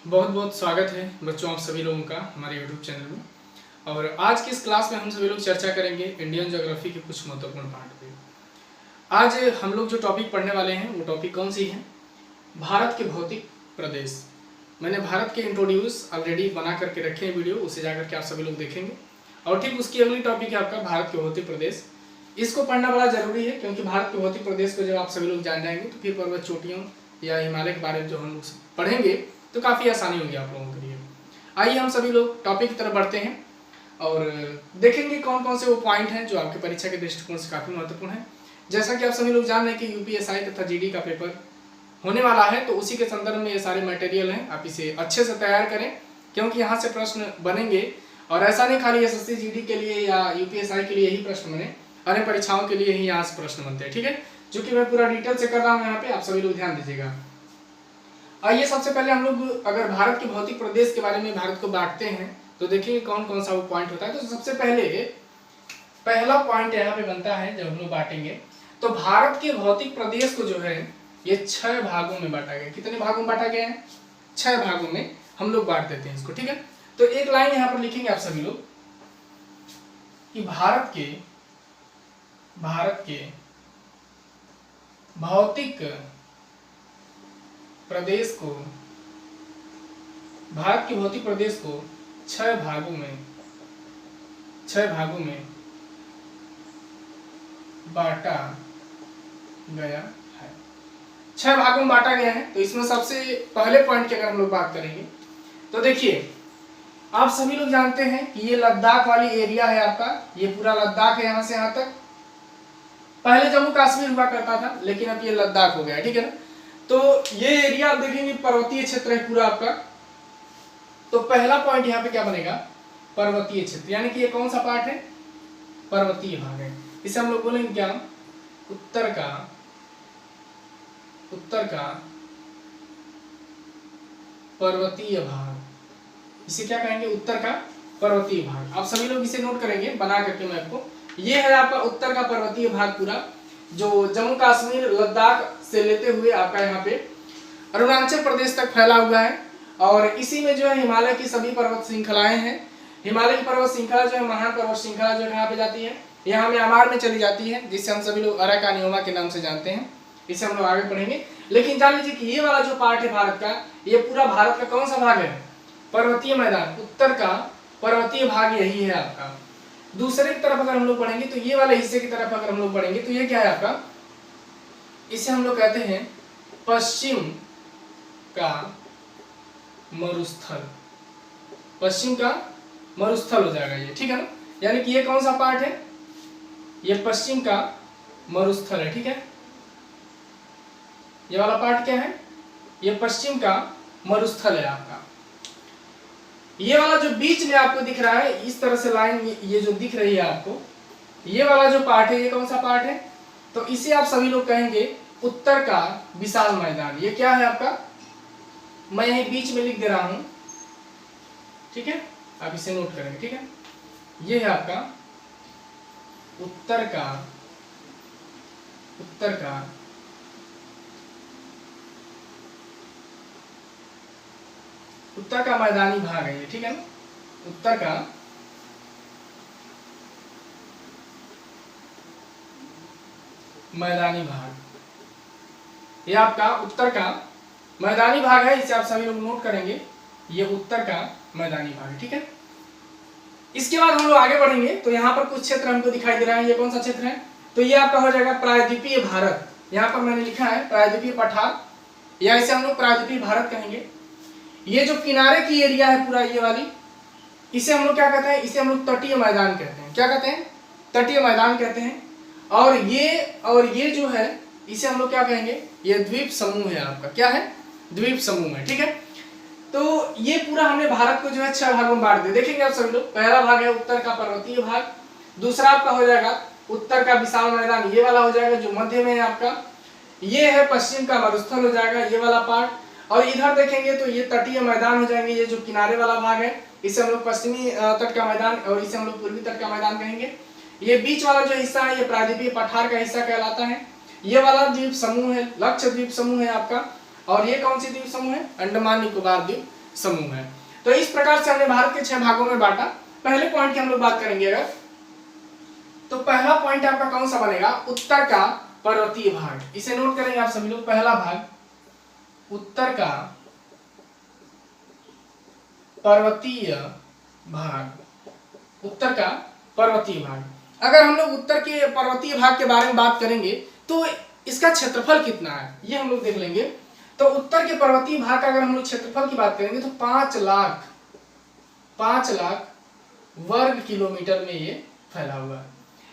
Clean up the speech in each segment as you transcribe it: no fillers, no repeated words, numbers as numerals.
बहुत बहुत स्वागत है बच्चों आप सभी लोगों का हमारे YouTube चैनल में। और आज की इस क्लास में हम सभी लोग चर्चा करेंगे इंडियन ज्योग्राफी के कुछ महत्वपूर्ण पार्ट पे। आज हम लोग जो टॉपिक पढ़ने वाले हैं वो टॉपिक कौन सी है? भारत के भौतिक प्रदेश। मैंने भारत के इंट्रोड्यूस ऑलरेडी बना करके रखे हैं वीडियो, उसे जाकर के आप सभी लोग देखेंगे। और ठीक उसकी अगली टॉपिक है आपका भारत के भौतिक प्रदेश। इसको पढ़ना बड़ा जरूरी है क्योंकि भारत के भौतिक प्रदेश को जब आप सभी लोग जान जाएंगे तो फिर पर्वत चोटियों या हिमालय के बारे में जो हम लोग पढ़ेंगे तो काफ़ी आसानी होगी आप लोगों के लिए। आइए हम सभी लोग टॉपिक की तरफ बढ़ते हैं और देखेंगे कौन कौन से वो पॉइंट हैं जो आपके परीक्षा के दृष्टिकोण से काफ़ी महत्वपूर्ण है। जैसा कि आप सभी लोग जान रहे हैं कि यूपीएसआई तथा जीडी का पेपर होने वाला है, तो उसी के संदर्भ में ये सारे मटेरियल हैं। आप इसे अच्छे से तैयार करें क्योंकि यहाँ से प्रश्न बनेंगे। और ऐसा नहीं खाली एसएससी जीडी के लिए या यूपीएसआई के लिए ही प्रश्न बने, अन्य परीक्षाओं के लिए ही यहाँ से प्रश्न बनते हैं। ठीक है, जो कि मैं पूरा डिटेल से कर रहा हूँ यहाँ पे, आप सभी लोग ध्यान दीजिएगा। आइए सबसे पहले हम लोग अगर भारत के भौतिक प्रदेश के बारे में भारत को बांटते हैं तो देखिए कौन कौन सा वो पॉइंट होता है। तो सबसे पहले पहला पॉइंट यहाँ पे बनता है जब हम लोग बांटेंगे तो भारत के भौतिक प्रदेश को जो है ये 6 भागों में बांटा गया। कितने भागों में बांटा गया है? 6 भागों में हम लोग बांट देते हैं इसको। ठीक है, तो एक लाइन यहाँ पर लिखेंगे आप सभी लोग कि भारत के भौतिक प्रदेश को, भारत के भौतिक प्रदेश को 6 भागों में बांटा गया है। 6 भागों में बांटा गया है। तो इसमें सबसे पहले पॉइंट की अगर हम लोग बात करेंगे तो देखिए आप सभी लोग जानते हैं कि ये लद्दाख वाली एरिया है आपका, ये पूरा लद्दाख है यहाँ से यहाँ तक। पहले जम्मू कश्मीर हुआ करता था लेकिन अब ये लद्दाख हो गया। ठीक है ना, तो ये एरिया आप देखेंगे पर्वतीय क्षेत्र है पूरा आपका। तो पहला पॉइंट यहाँ पे क्या बनेगा? पर्वतीय क्षेत्र, यानी कि ये कौन सा पार्ट है? पर्वतीय भाग है। इसे हम लोग बोलेंगे क्या? उत्तर का पर्वतीय भाग। इसे क्या कहेंगे? उत्तर का पर्वतीय भाग। आप सभी लोग इसे नोट करेंगे बना करके मैप को। ये है आपका उत्तर का पर्वतीय भाग पूरा, जो जम्मू कश्मीर लद्दाख से लेते हुए आपका यहाँ पे अरुणाचल प्रदेश तक फैला हुआ है। और इसी में जो है हिमालय की सभी पर्वत श्रृंखलाएं हैं। हिमालय की पर्वत श्रृंखला जो है महान पर्वत श्रृंखला जो यहाँ पे जाती है, यहाँ म्यांमार में चली जाती है, जिसे हम सभी लोग अराकानियोमा के नाम से जानते हैं। इसे हम लोग आगे पढ़ेंगे। लेकिन जान लीजिए कि ये वाला जो पार्ट है भारत का, ये पूरा भारत का कौन सा भाग है? पर्वतीय मैदान, उत्तर का पर्वतीय भाग यही है आपका। दूसरे की तरफ अगर हम लोग पढ़ेंगे तो ये वाले हिस्से की तरफ अगर हम लोग पढ़ेंगे तो ये क्या है आपका? इसे हम लोग कहते हैं पश्चिम का मरुस्थल। पश्चिम का मरुस्थल हो जाएगा ये। ठीक है ना, यानी कि ये कौन सा पार्ट है? ये पश्चिम का मरुस्थल है। ठीक है, ये वाला पार्ट क्या है? ये पश्चिम का मरुस्थल है आपका। ये वाला जो बीच में आपको दिख रहा है इस तरह से लाइन, ये जो दिख रही है आपको, ये वाला जो पार्ट है ये कौन सा पार्ट है? तो इसे आप सभी लोग कहेंगे उत्तर का विशाल मैदान। ये क्या है आपका? मैं यही बीच में लिख दे रहा हूं। ठीक है, आप इसे नोट करेंगे। ठीक है, ये है आपका उत्तर का मैदानी भाग है ये। ठीक है ना, उत्तर का मैदानी भाग, ये आपका उत्तर का मैदानी भाग है। इसे आप सभी लोग नोट करेंगे, ये उत्तर का मैदानी भाग है। ठीक है, इसके बाद हम लोग आगे बढ़ेंगे तो यहाँ पर कुछ क्षेत्र हमको दिखाई दे रहा है। ये कौन सा क्षेत्र है? तो ये आपका हो जाएगा प्रायद्वीपीय भारत। यहाँ पर मैंने लिखा है प्रायद्वीपीय पठार, या इसे हम लोग प्रायद्वीपीय भारत कहेंगे। ये जो किनारे की एरिया है पूरा ये वाली, इसे हम लोग क्या कहते हैं? इसे हम लोग तटीय मैदान कहते हैं। क्या कहते हैं? तटीय मैदान कहते हैं। और ये जो है इसे हम लोग क्या कहेंगे? ये द्वीप समूह है आपका। क्या है? द्वीप समूह है। ठीक है, तो ये पूरा हमने भारत को जो है 6 भागों में बांट दिया। देखेंगे आप सभी लोग, पहला भाग है उत्तर का पर्वतीय भाग, दूसरा आपका हो जाएगा उत्तर का विशाल मैदान, ये वाला हो जाएगा जो मध्य में है आपका। ये है पश्चिम का मरुस्थल हो जाएगा ये वाला पार्ट। और इधर देखेंगे तो ये तटीय मैदान हो जाएंगे, ये जो किनारे वाला भाग है इसे हम लोग पश्चिमी तट का मैदान और इसे हम लोग पूर्वी तट का मैदान कहेंगे। ये बीच वाला जो हिस्सा है ये प्रायद्वीपीय पठार का हिस्सा कहलाता है। ये वाला द्वीप समूह है, लक्षद्वीप समूह है आपका। और ये कौन सी द्वीप समूह है? अंडमान निकोबार द्वीप समूह है। तो इस प्रकार से हमने भारत के 6 भागों में बांटा। पहले पॉइंट की हम लोग बात करेंगे अगर, तो पहला पॉइंट आपका कौन सा बनेगा, उत्तर का पर्वतीय भाग। इसे नोट करेंगे आप सभी लोग, पहला भाग उत्तर का पर्वतीय भाग, उत्तर का पर्वतीय भाग। अगर हम लोग उत्तर के पर्वतीय भाग के बारे में बात करेंगे तो इसका क्षेत्रफल कितना है ये हम लोग देख लेंगे। तो उत्तर के पर्वतीय भाग का अगर हम लोग क्षेत्रफल की बात करेंगे तो 5 लाख वर्ग किलोमीटर में ये फैला हुआ है।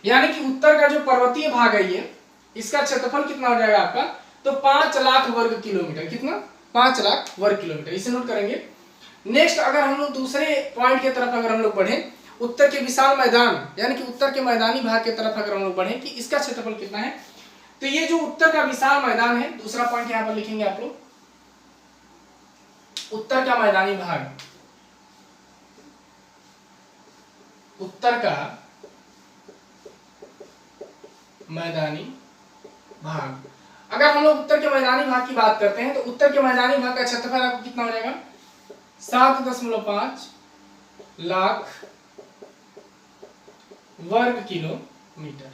यानी कि उत्तर का जो पर्वतीय भाग है ये, इसका क्षेत्रफल कितना हो जाएगा आपका, तो 5 लाख वर्ग किलोमीटर। कितना, 5 लाख वर्ग किलोमीटर। इसे नोट करेंगे। नेक्स्ट अगर हम लोग दूसरे पॉइंट की तरफ अगर हम लोग बढ़े, उत्तर के विशाल मैदान यानी कि उत्तर के मैदानी भाग की तरफ अगर हम लोग बढ़े कि इसका क्षेत्रफल कितना है, तो ये जो उत्तर का विशाल मैदान है, दूसरा पॉइंट यहां पर लिखेंगे आप लोग, उत्तर का मैदानी भाग, उत्तर का मैदानी भाग। अगर हम लोग उत्तर के मैदानी भाग की बात करते हैं तो उत्तर के मैदानी भाग का क्षेत्रफल आपको कितना हो जाएगा, 7.5 लाख वर्ग किलोमीटर।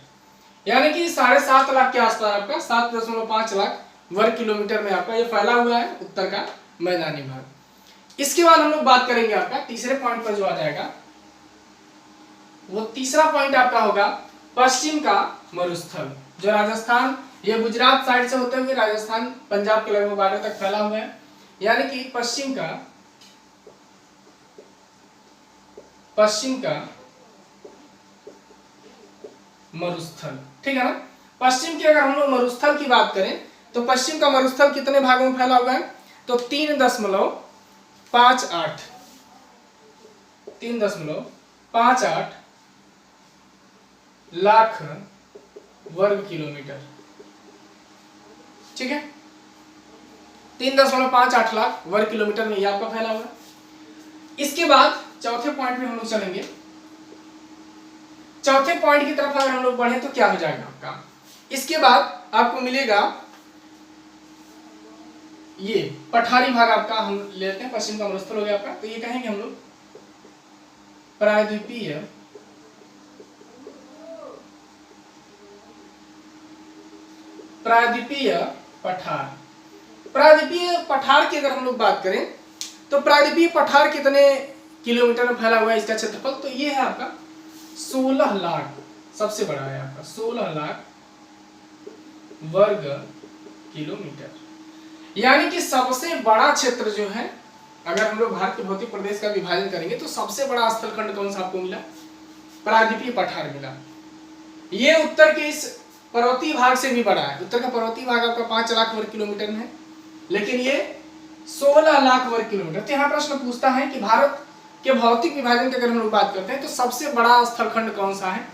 यानी कि 7.5 लाख के आसपास आपका 7.5 लाख वर्ग किलोमीटर में आपका ये फैला हुआ है उत्तर का मैदानी भाग। इसके बाद हम लोग बात करेंगे आपका तीसरे पॉइंट पर जो आ जाएगा, वो तीसरा पॉइंट आपका होगा पश्चिम का मरुस्थल, जो राजस्थान, ये गुजरात साइड से होते हुए राजस्थान पंजाब के लगभग बॉर्डर तक फैला हुआ है। यानी कि पश्चिम का मरुस्थल, ठीक है ना। पश्चिम के अगर हम लोग मरुस्थल की बात करें तो पश्चिम का मरुस्थल कितने भागों में फैला हुआ है, तो 3.58 लाख वर्ग किलोमीटर, ठीक है। 3.58 लाख वर्ग किलोमीटर में यह आपका फैला हुआ है। इसके बाद चौथे पॉइंट में हम लोग चलेंगे। चौथे पॉइंट की तरफ अगर हम लोग बढ़े तो क्या हो जाएगा आपका, इसके बाद आपको मिलेगा ये पठारी भाग आपका, हम लेते हैं पश्चिम का मरुस्थल हो गया आपका, तो ये कहेंगे हम लोग प्रायद्वीपीय पठार। प्रायद्वीपीय पठार की अगर हम लोग बात करें तो प्रायद्वीपीय पठार कितने किलोमीटर में फैला हुआ है, इसका क्षेत्रफल, तो ये है आपका 16 लाख, सबसे बड़ा है आपका 16 लाख वर्ग किलोमीटर। यानी कि सबसे बड़ा क्षेत्र जो है, अगर हम लोग भारत के भौतिक प्रदेश का विभाजन करेंगे तो सबसे बड़ा स्थलखंड कौन सा आपको मिला, प्रायद्वीपीय पठार मिला। ये उत्तर के इस पर्वतीय भाग से भी बड़ा है। उत्तर का पर्वतीय भाग आपका 5 लाख वर्ग किलोमीटर में है, लेकिन ये 16 लाख वर्ग किलोमीटर। तो यहाँ प्रश्न पूछता है कि भारत के भौतिक विभाजन की अगर हम लोग बात करते हैं तो सबसे बड़ा स्थलखंड कौन सा है,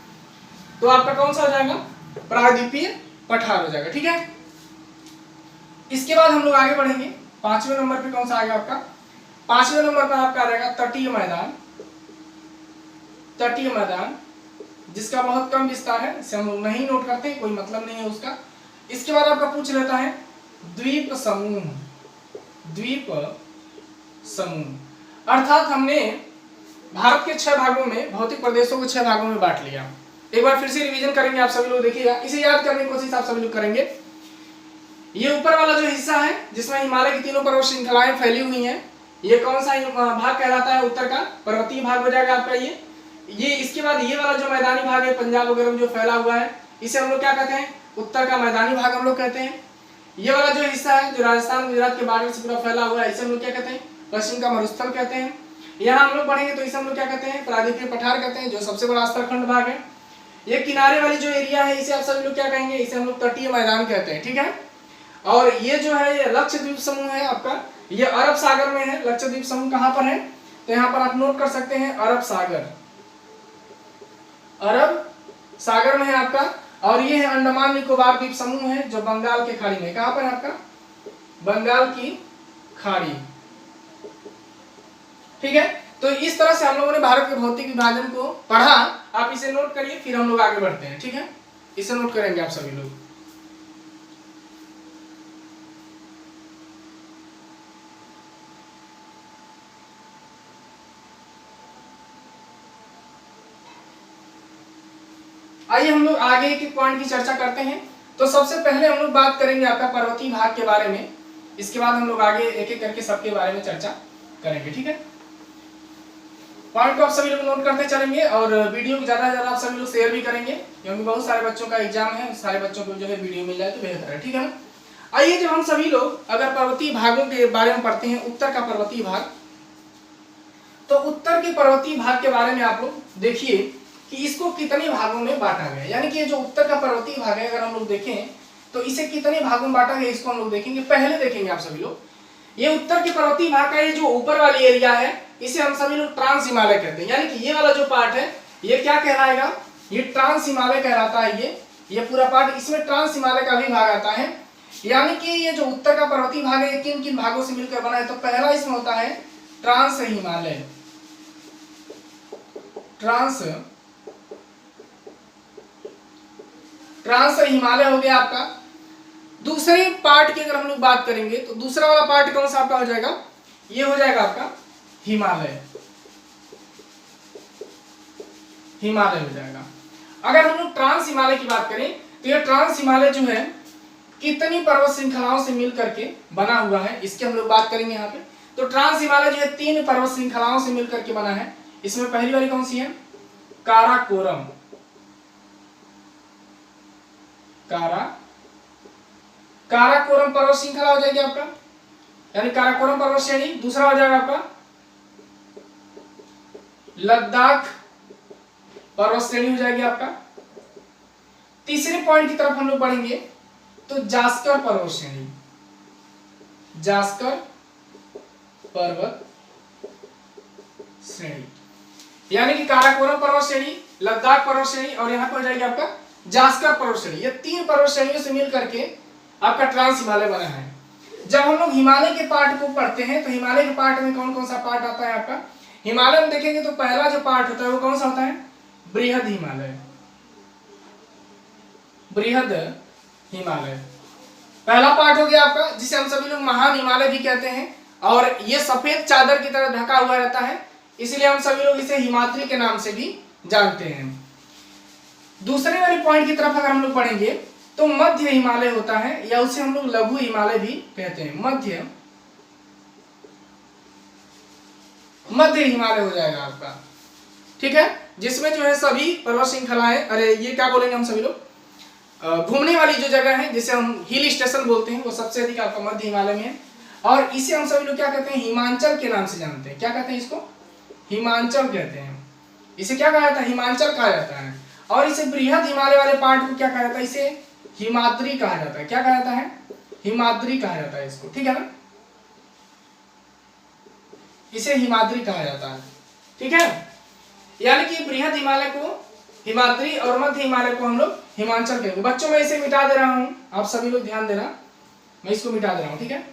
तो आपका कौन सा हो जाएगा, प्रायद्वीपीय पठार हो जाएगा, ठीक है। इसके बाद हम लोग आगे बढ़ेंगे। 5वें नंबर पे कौन सा आएगा आपका, 5वें नंबर पर आपका आ जाएगा तटीय मैदान। तटीय मैदान जिसका बहुत कम विस्तार है, इसे हम लोग नहीं नोट करते, कोई मतलब नहीं है उसका। इसके बाद आपका पूछ लेता है द्वीप समूह। द्वीप समूह अर्थात हमने भारत के 6 भागों में, भौतिक प्रदेशों को 6 भागों में बांट लिया। एक बार फिर से रिवीजन करेंगे आप सभी लोग, देखिएगा, इसे याद करने की कोशिश आप सभी लोग करेंगे। ये ऊपर वाला जो हिस्सा है जिसमें हिमालय की 3 पर्वत श्रृंखलाएं फैली हुई हैं, ये कौन सा भाग कहलाता है, उत्तर का पर्वतीय भाग हो जाएगा आपका ये। इसके बाद ये वाला जो मैदानी भाग है पंजाब वगैरह में जो फैला हुआ है, इसे हम लोग क्या कहते हैं, उत्तर का मैदानी भाग हम लोग कहते हैं। ये वाला जो हिस्सा है जो राजस्थान गुजरात के बॉर्डर से पूरा फैला हुआ है, इसे हम लोग क्या कहते हैं, पश्चिम का मरुस्थल कहते हैं। यहाँ हम लोग बढ़ेंगे तो इसे हम लोग क्या कहते हैं, प्रायद्वीपीय पठार कहते हैं, जो सबसे बड़ा स्थलखंड भाग है। ये किनारे वाली जो एरिया है इसे आप सभी लोग क्या कहेंगे, इसे हम लोग तटीय मैदान कहते हैं, ठीक है। और ये जो है ये लक्षद्वीप समूह है आपका, ये अरब सागर में है। लक्षद्वीप समूह कहाँ पर है, तो यहाँ पर आप नोट कर सकते हैं अरब सागर, अरब सागर में है आपका। और ये है अंडमान निकोबार द्वीप समूह है जो बंगाल के खाड़ी में, कहां पर है आपका, बंगाल की खाड़ी, ठीक है। तो इस तरह से हम लोगों ने भारत के भौतिक विभाजन को पढ़ा। आप इसे नोट करिए, फिर हम लोग आगे बढ़ते हैं, ठीक है। इसे नोट करेंगे आप सभी लोग। आइए हम लोग आगे एक पॉइंट की चर्चा करते हैं। तो सबसे पहले हम लोग बात करेंगे आपका पर्वतीय भाग के बारे में, इसके बाद हम लोग आगे एक एक करके सबके बारे में चर्चा करेंगे, ठीक है। पॉइंट को आप सभी लोग नोट करते चलेंगे और वीडियो को ज्यादा से ज्यादा आप सभी लोग शेयर भी करेंगे, क्योंकि बहुत सारे बच्चों का एग्जाम है, सारे बच्चों को जो है वीडियो मिल जाए तो बेहतर है, ठीक है ना। आइए जब हम सभी लोग अगर पर्वतीय भागों के बारे में पढ़ते हैं, उत्तर का पर्वतीय भाग, तो उत्तर के पर्वतीय भाग के बारे में आप लोग देखिए कि इसको कितने भागों में बांटा गया, यानी कि जो उत्तर का पर्वतीय भाग है अगर हम लोग देखें तो इसे कितने भागों में बांटा गया, इसको हम लोग देखेंगे। पहले देखेंगे आप सभी लोग, ये उत्तर के पर्वतीय भाग का ये जो ऊपर वाली एरिया है इसे हम सभी लोग ट्रांस हिमालय कहते हैं, यानी कि ये वाला जो पार्ट है ये क्या कहलाएगा, ये ट्रांस हिमालय कहलाता है। ये पूरा पार्ट, इसमें ट्रांस हिमालय का भी भाग आता है। यानी कि ये जो उत्तर का पर्वतीय भाग है ये किन किन भागों से मिलकर बना है, तो पहला इसमें होता है ट्रांस हिमालय, ट्रांस हिमालय हो गया आपका। दूसरे पार्ट की अगर हम लोग बात करेंगे तो दूसरा वाला पार्ट कौन सा आपका हो जाएगा, ये हो जाएगा आपका हिमालय, हिमालय हो जाएगा। अगर हम लोग ट्रांस हिमालय की बात करें तो ये ट्रांस हिमालय जो है कितनी पर्वत श्रृंखलाओं से मिल करके बना हुआ है, इसकी हम लोग बात करेंगे यहाँ पे। तो ट्रांस हिमालय जो है 3 पर्वत श्रृंखलाओं से मिल करके बना है। इसमें पहली वाली कौन सी है, काराकोरम, काराकोरम पर्वत श्रृंखला हो जाएगी आपका, यानी काराकोरम पर्वत श्रेणी। दूसरा हो जाएगा आपका लद्दाख पर्वत श्रेणी हो जाएगी आपका। तीसरे पॉइंट की तरफ हम लोग बढ़ेंगे तो जास्कर पर्वत श्रेणी, जास्कर पर्वत श्रेणी, यानी कि काराकोरम पर्वत श्रेणी, लद्दाख पर्वत श्रेणी और यहाँ पर हो जाएगी आपका जास्कर पर्वत श्रेणी। ये 3 पर्वत श्रेणियों से मिल करके आपका ट्रांस हिमालय बना है। जब हम लोग हिमालय के पार्ट को पढ़ते हैं तो हिमालय के पार्ट में कौन कौन सा पार्ट आता है आपका, हिमालय में देखेंगे तो पहला जो पार्ट होता है वो कौन सा होता है, बृहद हिमालय, बृहद हिमालय पहला पार्ट हो गया आपका, जिसे हम सभी लोग महान हिमालय भी कहते हैं। और ये सफेद चादर की तरह ढका हुआ रहता है, इसलिए हम सभी लोग इसे हिमाद्री के नाम से भी जानते हैं। दूसरे वाले पॉइंट की तरफ अगर हम लोग पढ़ेंगे तो मध्य हिमालय होता है, या उसे हम लोग लघु हिमालय भी कहते हैं, मध्य हिमालय हो जाएगा आपका, ठीक है। जिसमें जो है सभी पर्वत श्रृंखलाएं, अरे ये क्या बोलेंगे हम सभी लोग, घूमने वाली जो जगह है जिसे हम हिल स्टेशन बोलते हैं वो सबसे अधिक आपका मध्य हिमालय में है। और इसे हम सभी लोग क्या कहते हैं, हिमांचल के नाम से जानते हैं। क्या कहते हैं इसको, हिमांचल कहते हैं। इसे क्या कहा जाता है, हिमांचल कहा जाता है। और इसे बृहद हिमालय वाले पार्ट को क्या कहा जाता है, इसे हिमाद्री कहा जाता है। क्या कहा जाता है, हिमाद्री कहा जाता है इसको, ठीक है ना, इसे हिमाद्री कहा जाता है, ठीक है। यानी कि बृहद हिमालय को हिमाद्री और मध्य हिमालय को हम लोग हिमांचल कहेंगे। बच्चों मैं इसे मिटा दे रहा हूं, आप सभी लोग ध्यान देना, मैं इसको मिटा दे रहा हूं, ठीक है।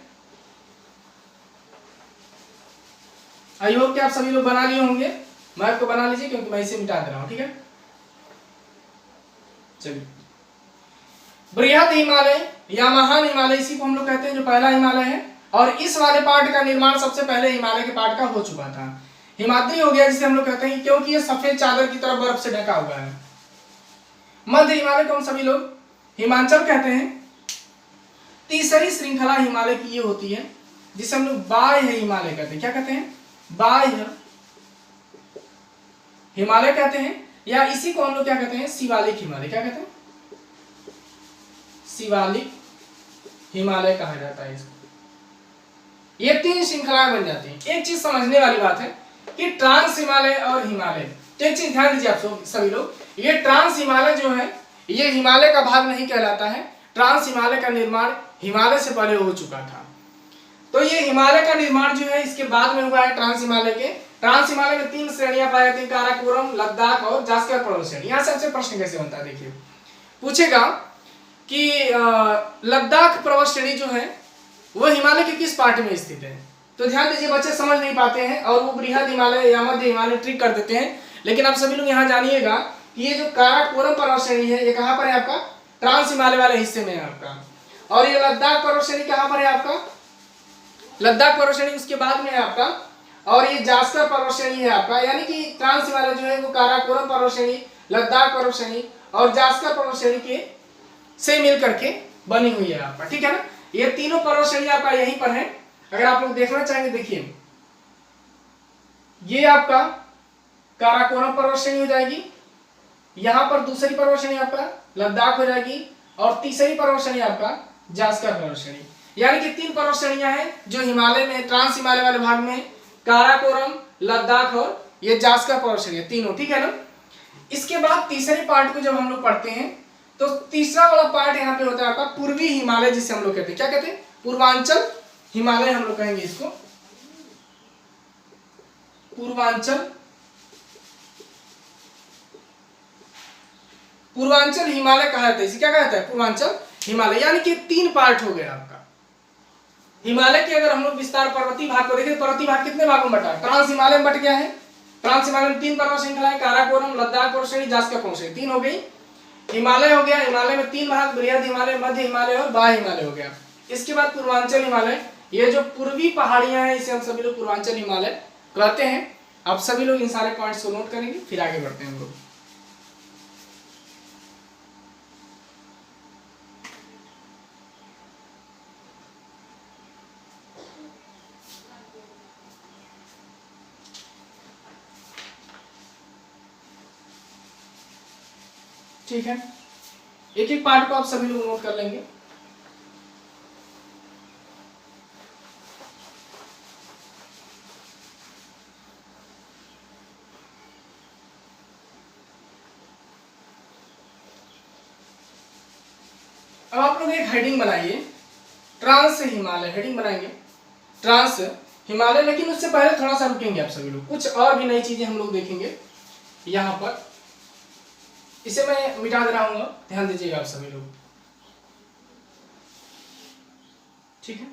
आई होप कि आप सभी लोग बना लिए होंगे, मैप को बना लीजिए क्योंकि मैं इसे मिटा दे रहा हूं, ठीक है। चलिए, बृहद हिमालय या महान हिमालय इसी को हम लोग कहते हैं, जो पहला हिमालय है। और इस वाले पार्ट का निर्माण सबसे पहले हिमालय के पार्ट का हो चुका था। हिमाद्री हो गया जिसे हम लोग कहते हैं, क्योंकि ये सफेद चादर की तरह बर्फ से ढका हुआ है। मध्य हिमालय को हम सभी लोग हिमांचल कहते हैं। तीसरी श्रृंखला हिमालय की ये होती है जिसे हम लोग बाह्य हिमालय कहते हैं। क्या कहते हैं, बाह्य हिमालय कहते हैं, या इसी को हम लोग क्या कहते हैं, शिवालिक हिमालय। क्या कहते हैं, शिवालिक हिमालय कहा जाता है इसको। ये 3 श्रृंखलाएं बन जाती हैं। एक चीज समझने वाली बात है कि ट्रांस हिमालय और हिमालय, तो एक चीज ध्यान दीजिए आप सभी लोग, ये ट्रांस हिमालय जो है ये हिमालय का भाग नहीं कहलाता है। ट्रांस हिमालय का निर्माण हिमालय से पहले हो चुका था। तो ये हिमालय का निर्माण जो है इसके बाद में हुआ है ट्रांस हिमालय के। ट्रांस हिमालय में 3 श्रेणियां पाई जाती हैं, काराकोरम, लद्दाख और जास्कर पर्वत श्रेणी। यहाँ से आपसे प्रश्न कैसे बनता है, देखिए पूछेगा कि लद्दाख पर्वत श्रेणी जो है वो हिमालय के किस पार्ट में स्थित है। तो ध्यान दीजिए, बच्चे समझ नहीं पाते हैं और वो बृहद हिमालय या मध्य हिमालय ट्रिक कर देते हैं। लेकिन आप सभी लोग यहाँ जानिएगा कि ये जो काराकोरम पर्वत श्रेणी है ये कहाँ पर है आपका, ट्रांस हिमालय वाले हिस्से में है आपका। और ये लद्दाख पर्वत श्रेणी कहाँ पर है आपका, लद्दाख पर्वत श्रेणी उसके बाद में है आपका और ये जास्कर पर्वत श्रेणी है आपका, यानी कि ट्रांस हिमालय जो है वो काराकोरम पर्वत श्रेणी, लद्दाख पर्वत श्रेणी और जास्कर पर्वत श्रेणी के से मिल करके बनी हुई है आपका, ठीक है ना। ये तीनों पर्वत श्रेणी आपका यहीं पर है। अगर आप लोग देखना चाहेंगे, देखिए ये आपका काराकोरम पर्वत श्रेणी हो जाएगी, यहां पर दूसरी पर्वत श्रेणी आपका लद्दाख हो जाएगी और तीसरी पर्वत श्रेणी आपका जास्कर पर्वत श्रेणी। यानी कि 3 पर्वत श्रेणियां हैं जो हिमालय में, ट्रांस हिमालय वाले भाग में काराकोरम, लद्दाख और ये जास्कर पर्वत श्रेणी तीनों, ठीक है ना। इसके बाद तीसरे पार्ट को जब हम लोग पढ़ते हैं तो तीसरा वाला पार्ट यहाँ पे होता है आपका पूर्वी हिमालय, जिसे हम लोग कहते हैं, क्या कहते हैं, पूर्वांचल हिमालय हम लोग कहेंगे इसको, पूर्वांचल हिमालय कहा जाता है, इसे क्या कहा जाता है, पूर्वांचल हिमालय। यानी कि 3 पार्ट हो गया आपका हिमालय के। अगर हम लोग विस्तार पर्वतीय भाग को देखें, पर्वतीय भाग कितने भागों में बटा है, ट्रांस हिमालय में बट गया है। ट्रांस हिमालय में 3 पर्वत श्रृंखलाएं, काराकोरम, लद्दाख पर्वत श्रेणी, जास्कर पर्वत श्रेणी, 3 हो गई। हिमालय हो गया, हिमालय में 3 भाग, बृहद हिमालय, मध्य हिमालय और बाह्य हिमालय हो गया। इसके बाद पूर्वांचल हिमालय, ये जो पूर्वी पहाड़ियां हैं इसे हम सभी लोग पूर्वांचल हिमालय कहते हैं। आप सभी लोग इन सारे पॉइंट्स को नोट करेंगे, फिर आगे बढ़ते हैं हम लोग। ठीक है, एक एक पार्ट को आप सभी लोग नोट कर लेंगे। अब आप लोग एक हेडिंग बनाइए, ट्रांस हिमालय, हेडिंग बनाएंगे ट्रांस हिमालय। लेकिन उससे पहले थोड़ा सा रुकेंगे आप सभी लोग, कुछ और भी नई चीजें हम लोग देखेंगे यहां पर। इसे मैं मिटा दे रहा हूं, ध्यान दीजिएगा आप सभी लोग, ठीक है।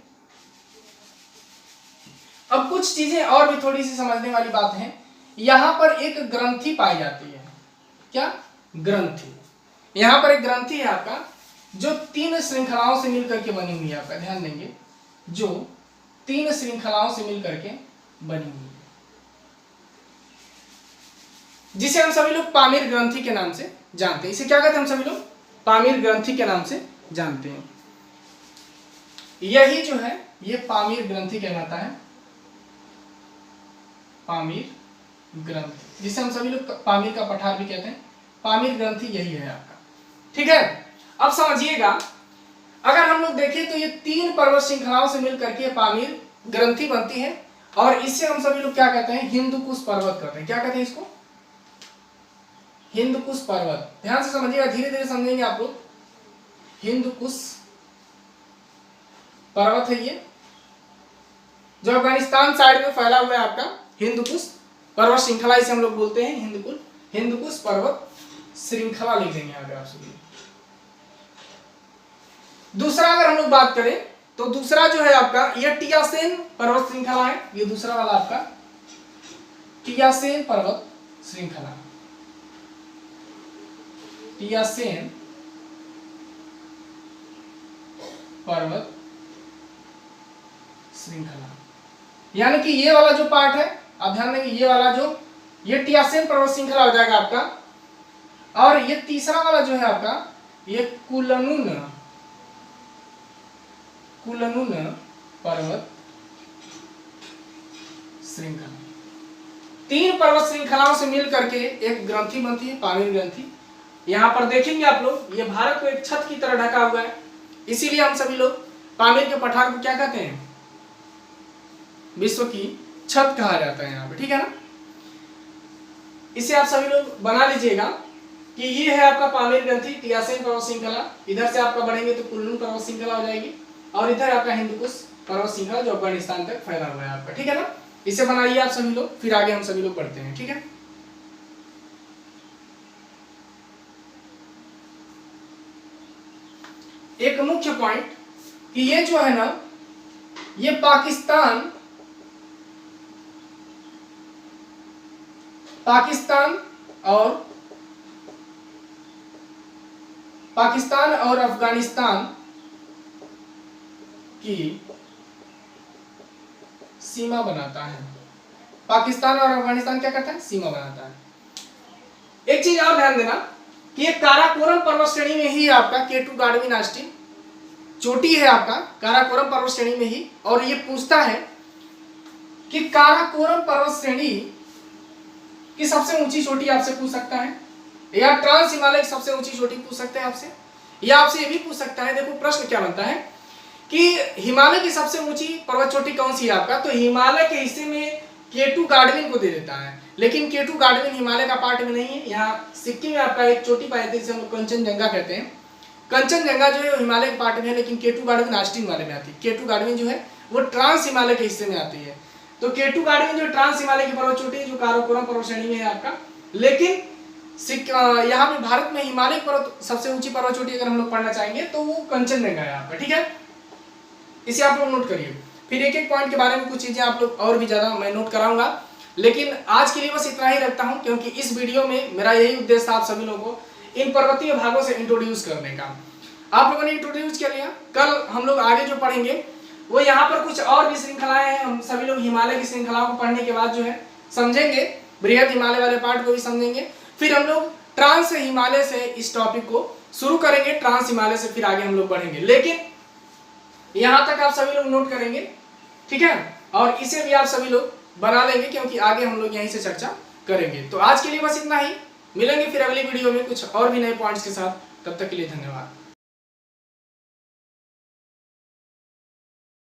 अब कुछ चीजें और भी थोड़ी सी समझने वाली बात है। यहां पर एक ग्रंथि पाई जाती है, क्या ग्रंथि, यहां पर एक ग्रंथि है आपका जो 3 श्रृंखलाओं से मिलकर के बनी हुई है आपका, ध्यान देंगे, जो 3 श्रृंखलाओं से मिलकर के बनी हुई है, जिसे हम सभी लोग पामीर ग्रंथि के नाम से जानते हैं। इसे क्या कहते हैं हम सभी लोग, पामीर ग्रंथि के नाम से जानते हैं। यही जो है ये पामीर ग्रंथि कहलाता है, पामीर ग्रंथि, जिसे हम सभी लोग पामीर का पठार भी कहते हैं। पामीर ग्रंथि यही है आपका, ठीक है। अब समझिएगा, अगर हम लोग देखें तो ये 3 पर्वत श्रृंखलाओं से मिलकर के पामीर ग्रंथि बनती है और इसे हम सभी लोग क्या कहते हैं, हिंदुकुश पर्वत कहते हैं। क्या कहते हैं इसको, हिंदुकुश पर्वत। ध्यान से समझिएगा, धीरे धीरे समझेंगे आप लोग। हिंदुकुश पर्वत है ये, जो अफगानिस्तान साइड में फैला हुआ है आपका हिंदुकुश पर्वत श्रृंखला, इसे हम लोग बोलते हैं हिंदुकुश पर्वत श्रृंखला, लिख देंगे यहाँ पे आप सभी। दूसरा अगर हम लोग बात करें तो दूसरा जो है आपका ये टियासेन पर्वत श्रृंखला है। ये दूसरा वाला आपका टियासेन पर्वत श्रृंखला, टियासेन पर्वत श्रृंखला, यानी कि ये वाला जो पार्ट है, आप ध्यान देंगे, ये वाला जो ये टियासेन पर्वत श्रृंखला हो जाएगा आपका। और ये तीसरा वाला जो है आपका ये कुलनुन पर्वत श्रृंखला। 3 पर्वत श्रृंखलाओं से मिल करके एक ग्रंथि बनती है, पामीर ग्रंथि। यहां पर देखेंगे आप लोग, ये भारत को एक छत की तरह ढका हुआ है, इसीलिए हम सभी लोग पामीर के पठार को क्या कहते हैं, विश्व की छत कहा जाता है यहाँ पे, ठीक है ना। इसे आप सभी लोग बना लीजिएगा कि ये है आपका पामीर ग्रंथि, टियासेन पर्वत श्रृंखला। इधर से आपका बढ़ेंगे तो कुल्लू पर्वत श्रृंखला हो जाएगी और इधर आपका हिंदुकुश पर्वत श्रृंखला जो अफगानिस्तान तक फैला हुआ है आपका, ठीक है ना। इसे बनाइए आप सभी लोग, फिर आगे हम सभी लोग बढ़ते हैं, ठीक है। एक मुख्य पॉइंट कि ये जो है ना, ये पाकिस्तान और अफगानिस्तान की सीमा बनाता है। पाकिस्तान और अफगानिस्तान क्या करता है, सीमा बनाता है। एक चीज और ध्यान देना कि ये काराकोरम पर्वत श्रेणी में ही आपका K2 गाडविन ऑस्टिन चोटी है आपका काराकोरम पर्वत श्रेणी में ही। और ये पूछता है कि काराकोरम पर्वत श्रेणी की सबसे ऊंची चोटी आपसे पूछ सकता है, या ट्रांस हिमालय की सबसे ऊंची चोटी पूछ सकते हैं आपसे, या आपसे ये भी पूछ सकता है। देखो प्रश्न क्या बनता है कि हिमालय की सबसे ऊंची पर्वत चोटी कौन सी है आपका, तो हिमालय के हिस्से में K2 गाडविन को दे देता है, लेकिन K2 गाडविन हिमालय का पार्ट में नहीं है। यहाँ सिक्किम में आपका एक चोटी पाई जाती है जिसे हम कंचनजंगा कहते हैं। कंचनजंगा जो है हिमालय के पार्ट में है, लेकिन K2 गाडविन ऑस्टिन वाले में आती है। K2 गाडविन जो है वो ट्रांस हिमालय के हिस्से में आती है। तो K2 गाडविन जो ट्रांस हिमालय की पर्वत चोटी है जो काराकोरम पर्वत श्रेणी में है आपका। लेकिन यहाँ पे भारत में हिमालय पर्वत सबसे ऊंची पर्वत चोटी अगर हम लोग पढ़ना चाहेंगे तो वो कंचनजंगा है आपका, ठीक है। इसे आप लोग नोट करिए। फिर एक एक पॉइंट के बारे में कुछ चीजें आप लोग और भी ज्यादा मैं नोट कराऊंगा, लेकिन आज के लिए बस इतना ही रखता हूं, क्योंकि इस वीडियो में मेरा यही उद्देश्य था आप सभी लोगों को इन पर्वतीय भागों से इंट्रोड्यूस करने का। आप लोगों ने इंट्रोड्यूस कर लिया। कल हम लोग आगे जो पढ़ेंगे वो यहाँ पर कुछ और भी श्रृंखलाएं हैं। हम सभी लोग हिमालय की श्रृंखलाओं को पढ़ने के बाद जो है समझेंगे, बृहद हिमालय वाले पार्ट को भी समझेंगे। फिर हम लोग ट्रांस हिमालय से इस टॉपिक को शुरू करेंगे, ट्रांस हिमालय से फिर आगे हम लोग बढ़ेंगे। लेकिन यहां तक आप सभी लोग नोट करेंगे, ठीक है, और इसे भी आप सभी लोग बना लेंगे, क्योंकि आगे हम लोग यहीं से चर्चा करेंगे। तो आज के लिए बस इतना ही, मिलेंगे फिर अगली वीडियो में कुछ और भी नए पॉइंट्स के साथ। तब तक के लिए धन्यवाद।